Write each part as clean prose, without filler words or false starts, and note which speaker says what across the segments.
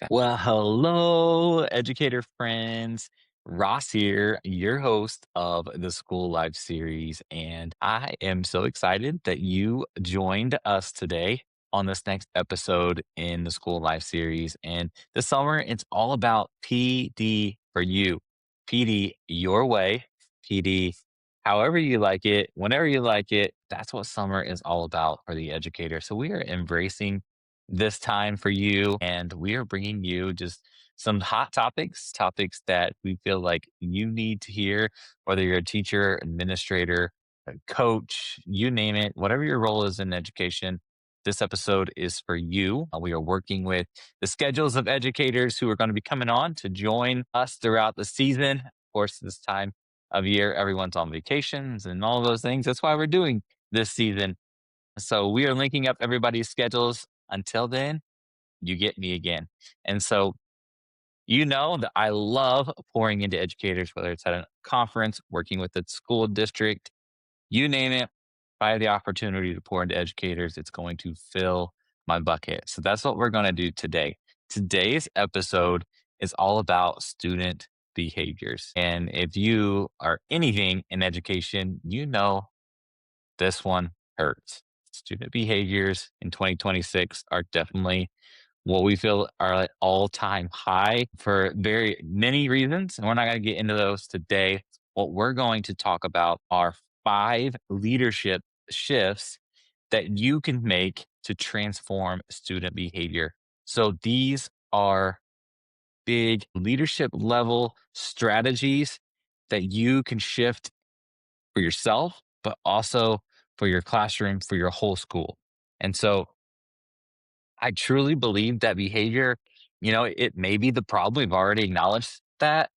Speaker 1: Well, hello, educator friends. Ross here, your host of the School Life series. And I am so excited that you joined us today on this next episode in the School Life series. And this summer, it's all about PD for you. PD your way, PD however you like it, whenever you like it. That's what summer is all about for the educator. So we are embracing this time for you. And we are bringing you just some hot topics, topics that we feel like you need to hear, whether you're a teacher, administrator, a coach, you name it, whatever your role is in education. This episode is for you. We are working with the schedules of educators who are going to be coming on to join us throughout the season. Of course, this time of year, everyone's on vacations and all of those things. That's why we're doing this season. So we are linking up everybody's schedules. Until then, you get me again. And so you know that I love pouring into educators, whether it's at a conference, working with the school district, you name it. If I have the opportunity to pour into educators, it's going to fill my bucket. So that's what we're going to do today. Today's episode is all about student behaviors. And if you are anything in education, you know this one hurts. Student behaviors in 2026 are definitely what we feel are at all-time high for very many reasons, and we're not going to get into those today. What we're going to talk about are 5 leadership shifts that you can make to transform student behavior. So these are big leadership level strategies that you can shift for yourself, but also for your classroom, for your whole school. And so I truly believe that behavior, it may be the problem. We've already acknowledged that,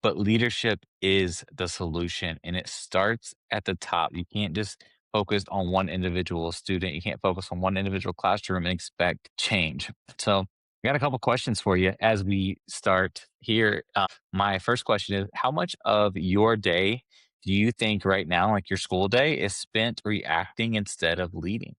Speaker 1: but leadership is the solution and it starts at the top. You can't just focus on one individual student. You can't focus on one individual classroom and expect change. So, I got a couple questions for you as we start here. My first question is: how much of your day do you think right now, like your school day, is spent reacting instead of leading?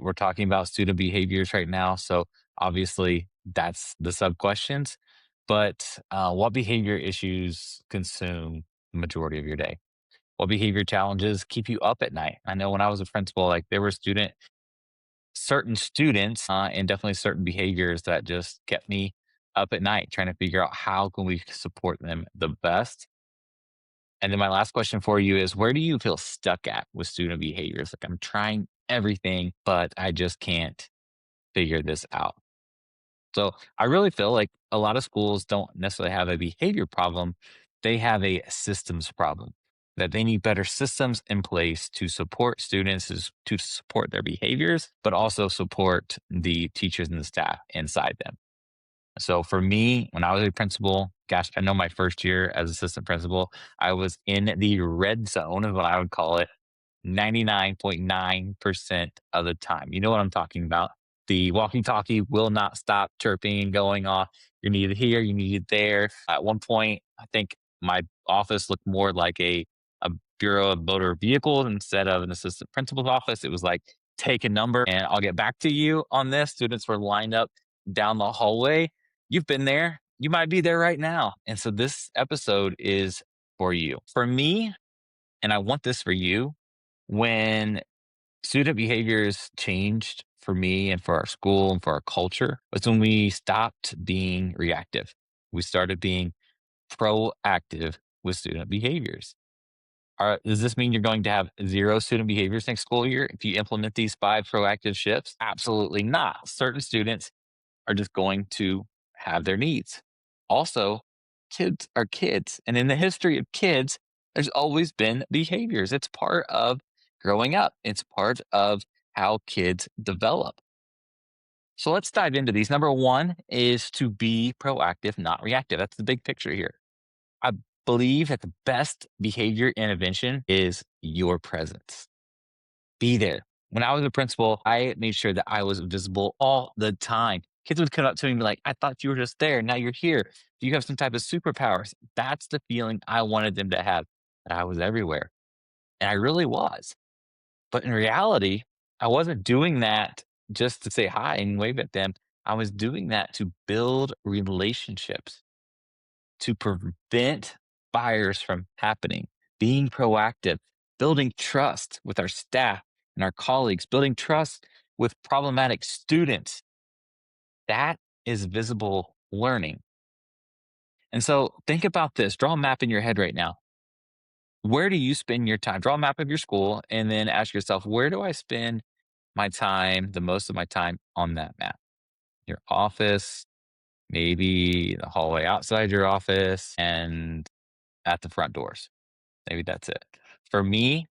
Speaker 1: We're talking about student behaviors right now. So, obviously, that's the sub questions. But what behavior issues consume the majority of your day? What behavior challenges keep you up at night? I know when I was a principal, like there were certain students, and definitely certain behaviors that just kept me up at night trying to figure out how can we support them the best. And then my last question for you is: where do you feel stuck at with student behaviors? Like I'm trying everything, but I just can't figure this out. So I really feel like a lot of schools don't necessarily have a behavior problem, they have a systems problem. That they need better systems in place to support students, to support their behaviors, but also support the teachers and the staff inside them. So for me, when I was a principal, gosh, I know my first year as assistant principal, I was in the red zone, is what I would call it, 99.9% of the time. You know what I'm talking about. The walkie talkie will not stop chirping and going off. You're needed here, you needed there. At one point, I think my office looked more like a Bureau of Motor Vehicles instead of an assistant principal's office. It was like, take a number and I'll get back to you on this. Students were lined up down the hallway. You've been there. You might be there right now. And so this episode is for you. For me, and I want this for you, when student behaviors changed for me and for our school and for our culture was when we stopped being reactive. We started being proactive with student behaviors. Does this mean you're going to have zero student behaviors next school year if you implement these 5 proactive shifts? Absolutely not. Certain students are just going to have their needs. Also, kids are kids. And in the history of kids, there's always been behaviors. It's part of growing up, it's part of how kids develop. So let's dive into these. Number one is to be proactive, not reactive. That's the big picture here. I believe that the best behavior intervention is your presence. Be there. When I was a principal, I made sure that I was visible all the time. Kids would come up to me and be like, I thought you were just there. Now you're here. Do you have some type of superpowers? That's the feeling I wanted them to have, that I was everywhere. And I really was. But in reality, I wasn't doing that just to say hi and wave at them. I was doing that to build relationships, to prevent fires from happening, being proactive, building trust with our staff and our colleagues, building trust with problematic students. That is visible learning. And so think about this, draw a map in your head right now. Where do you spend your time? Draw a map of your school and then ask yourself, where do I spend my time, the most of my time on that map? Your office, maybe the hallway outside your office, and at the front doors. Maybe that's it. For me,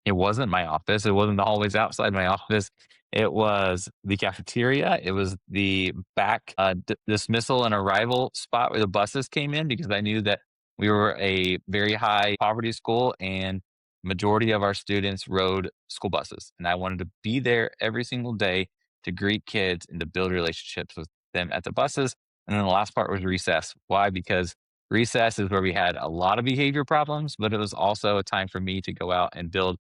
Speaker 1: it wasn't my office. It wasn't the hallways outside my office. It was the cafeteria. It was the back dismissal and arrival spot where the buses came in because I knew that we were a very high poverty school and majority of our students rode school buses. And I wanted to be there every single day to greet kids and to build relationships with them at the buses. And then the last part was recess. Why? Because recess is where we had a lot of behavior problems, but it was also a time for me to go out and build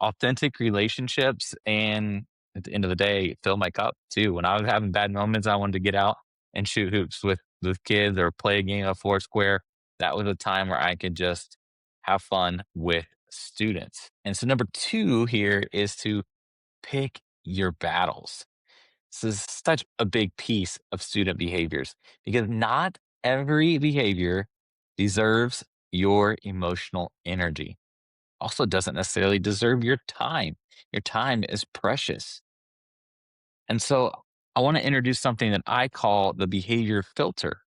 Speaker 1: authentic relationships and at the end of the day, fill my cup too. When I was having bad moments, I wanted to get out and shoot hoops with kids or play a game of Foursquare. That was a time where I could just have fun with students. And so number two here is to pick your battles. This is such a big piece of student behaviors because not every behavior deserves your emotional energy. Also doesn't necessarily deserve your time. Your time is precious. And so I want to introduce something that I call the behavior filter.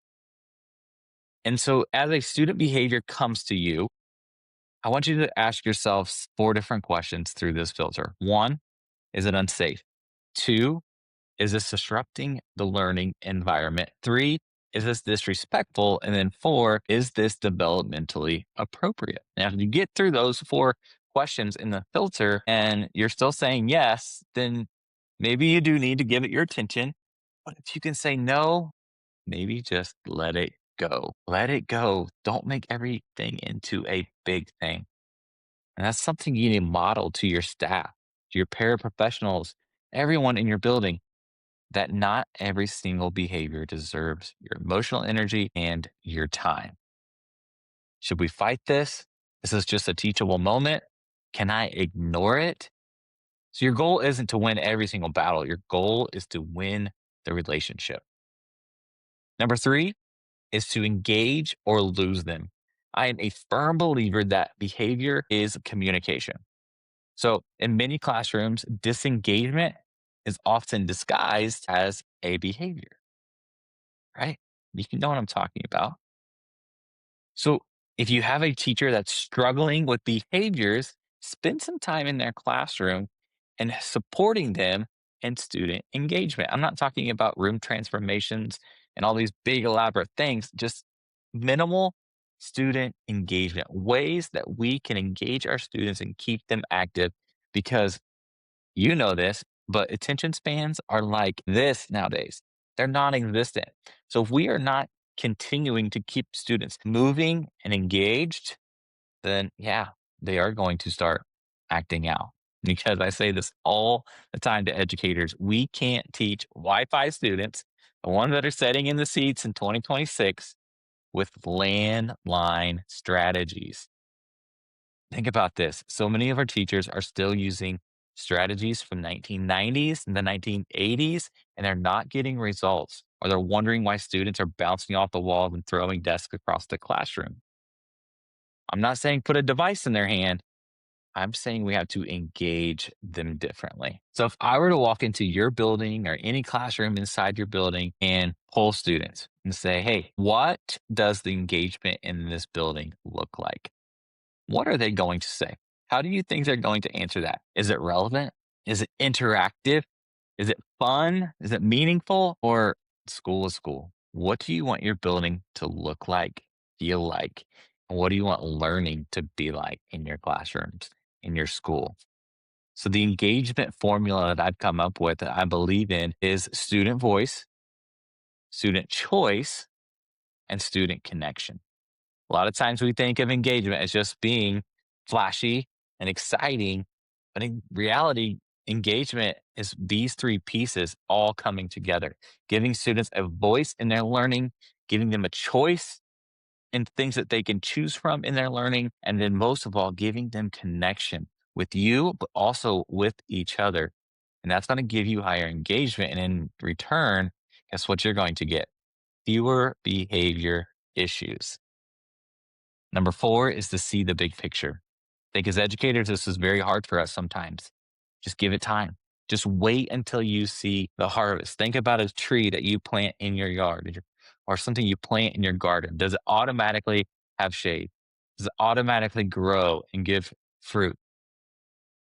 Speaker 1: And so as a student behavior comes to you, I want you to ask yourself four different questions through this filter. One, is it unsafe? Two, is this disrupting the learning environment? Three, is this disrespectful? And then four, is this developmentally appropriate? Now, if you get through those four questions in the filter and you're still saying yes, then maybe you do need to give it your attention. But if you can say no, maybe just let it go. Let it go. Don't make everything into a big thing. And that's something you need to model to your staff, to your paraprofessionals, everyone in your building that not every single behavior deserves your emotional energy and your time. Should we fight this? Is this just a teachable moment? Can I ignore it? So, your goal isn't to win every single battle. Your goal is to win the relationship. Number three is to engage or lose them. I am a firm believer that behavior is communication. So, in many classrooms, disengagement is often disguised as a behavior, right? You can know what I'm talking about. So, if you have a teacher that's struggling with behaviors, spend some time in their classroom and supporting them in student engagement. I'm not talking about room transformations and all these big, elaborate things, just minimal student engagement, ways that we can engage our students and keep them active because you know this, but attention spans are like this nowadays. They're non existent. So if we are not continuing to keep students moving and engaged, then yeah, they are going to start acting out. Because I say this all the time to educators, we can't teach Wi Fi students, the ones that are sitting in the seats in 2026, with landline strategies. Think about this. So many of our teachers are still using strategies from 1990s and the 1980s, and they're not getting results, or they're wondering why students are bouncing off the walls and throwing desks across the classroom. I'm not saying put a device in their hand. I'm saying we have to engage them differently. So if I were to walk into your building or any classroom inside your building and poll students and say, hey, what does the engagement in this building look like? What are they going to say? How do you think they're going to answer that? Is it relevant? Is it interactive? Is it fun? Is it meaningful? Or school is school? What do you want your building to look like, feel like? And what do you want learning to be like in your classrooms, in your school? So, the engagement formula that I've come up with that I believe in is student voice, student choice, and student connection. A lot of times we think of engagement as just being flashy and exciting, but in reality, Engagement is these three pieces all coming together, giving students a voice in their learning, giving them a choice and things that they can choose from in their learning. And then most of all, giving them connection with you, but also with each other. And that's going to give you higher engagement. And in return, guess what you're going to get? Fewer behavior issues. Number four is to see the big picture. I think as educators, this is very hard for us sometimes. Just give it time. Just wait until you see the harvest. Think about a tree that you plant in your yard or something you plant in your garden. Does it automatically have shade? Does it automatically grow and give fruit?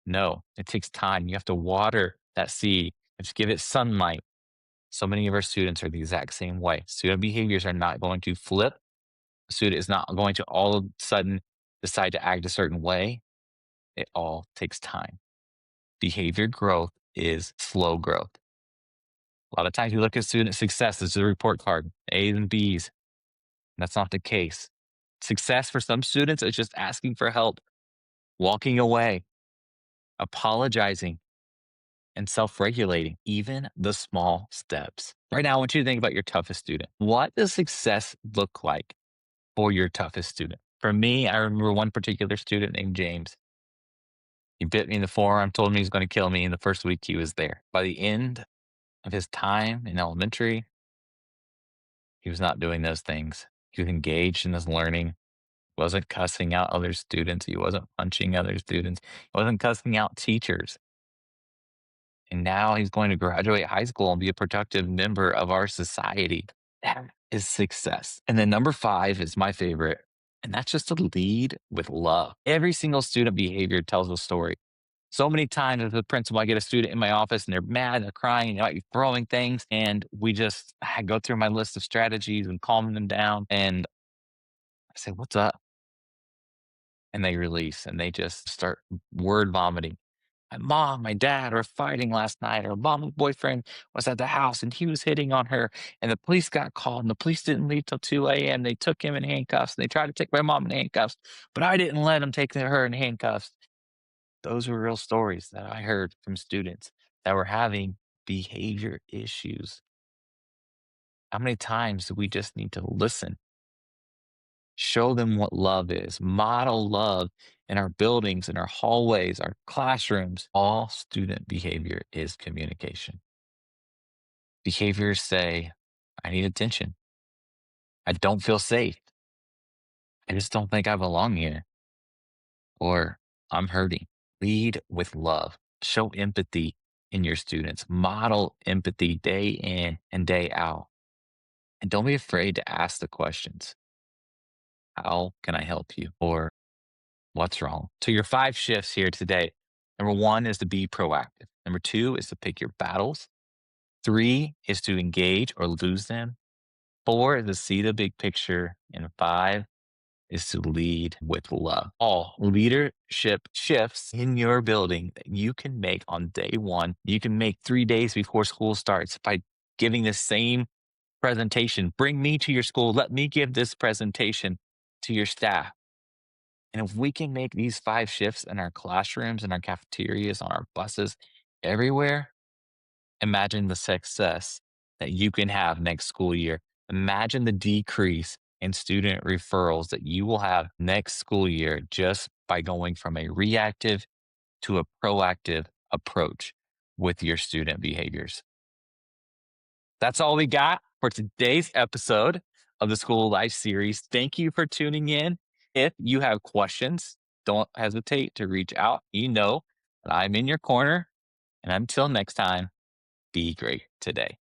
Speaker 1: No, it takes time. You have to water that seed. You have to give it sunlight. So many of our students are the exact same way. Student behaviors are not going to flip. A student is not going to all of a sudden decide to act a certain way. It all takes time. Behavior growth is slow growth. A lot of times we look at student success as a report card, A's and B's. That's not the case. Success for some students is just asking for help, walking away, apologizing, and self regulating, even the small steps. Right now, I want you to think about your toughest student. What does success look like for your toughest student? For me, I remember one particular student named James. He bit me in the forearm, told me he was going to kill me in the first week he was there. By the end of his time in elementary, he was not doing those things. He was engaged in his learning, wasn't cussing out other students. He wasn't punching other students. He wasn't cussing out teachers. And now he's going to graduate high school and be a productive member of our society. That is success. And then number five is my favorite, and that's just to lead with love. Every single student behavior tells a story. So many times as a principal, I get a student in my office and they're mad, they're crying, they might be throwing things. And I go through my list of strategies and calm them down. And I say, "What's up?" And they release and they just start word vomiting. My mom, my dad were fighting last night, or mom's boyfriend was at the house and he was hitting on her. And the police got called and the police didn't leave till 2 a.m. They took him in handcuffs. They tried to take my mom in handcuffs, but I didn't let them take her in handcuffs. Those were real stories that I heard from students that were having behavior issues. How many times do we just need to listen, show them what love is, model love in our buildings, in our hallways, our classrooms? All student behavior is communication. Behaviors say, I need attention. I don't feel safe. I just don't think I belong here. Or I'm hurting. Lead with love. Show empathy in your students. Model empathy day in and day out. And don't be afraid to ask the questions. How can I help you? Or what's wrong? So, your five shifts here today. Number one is to be proactive. Number two is to pick your battles. Three is to engage or lose them. Four is to see the big picture. And five is to lead with love. All leadership shifts in your building that you can make on day one. You can make 3 days before school starts by giving the same presentation. Bring me to your school. Let me give this presentation to your staff. And if we can make these five shifts in our classrooms, in our cafeterias, on our buses, everywhere, imagine the success that you can have next school year. Imagine the decrease in student referrals that you will have next school year just by going from a reactive to a proactive approach with your student behaviors. That's all we got for today's episode of the School Life series. Thank you for tuning in. If you have questions, don't hesitate to reach out. You know that I'm in your corner. And until next time, be great today.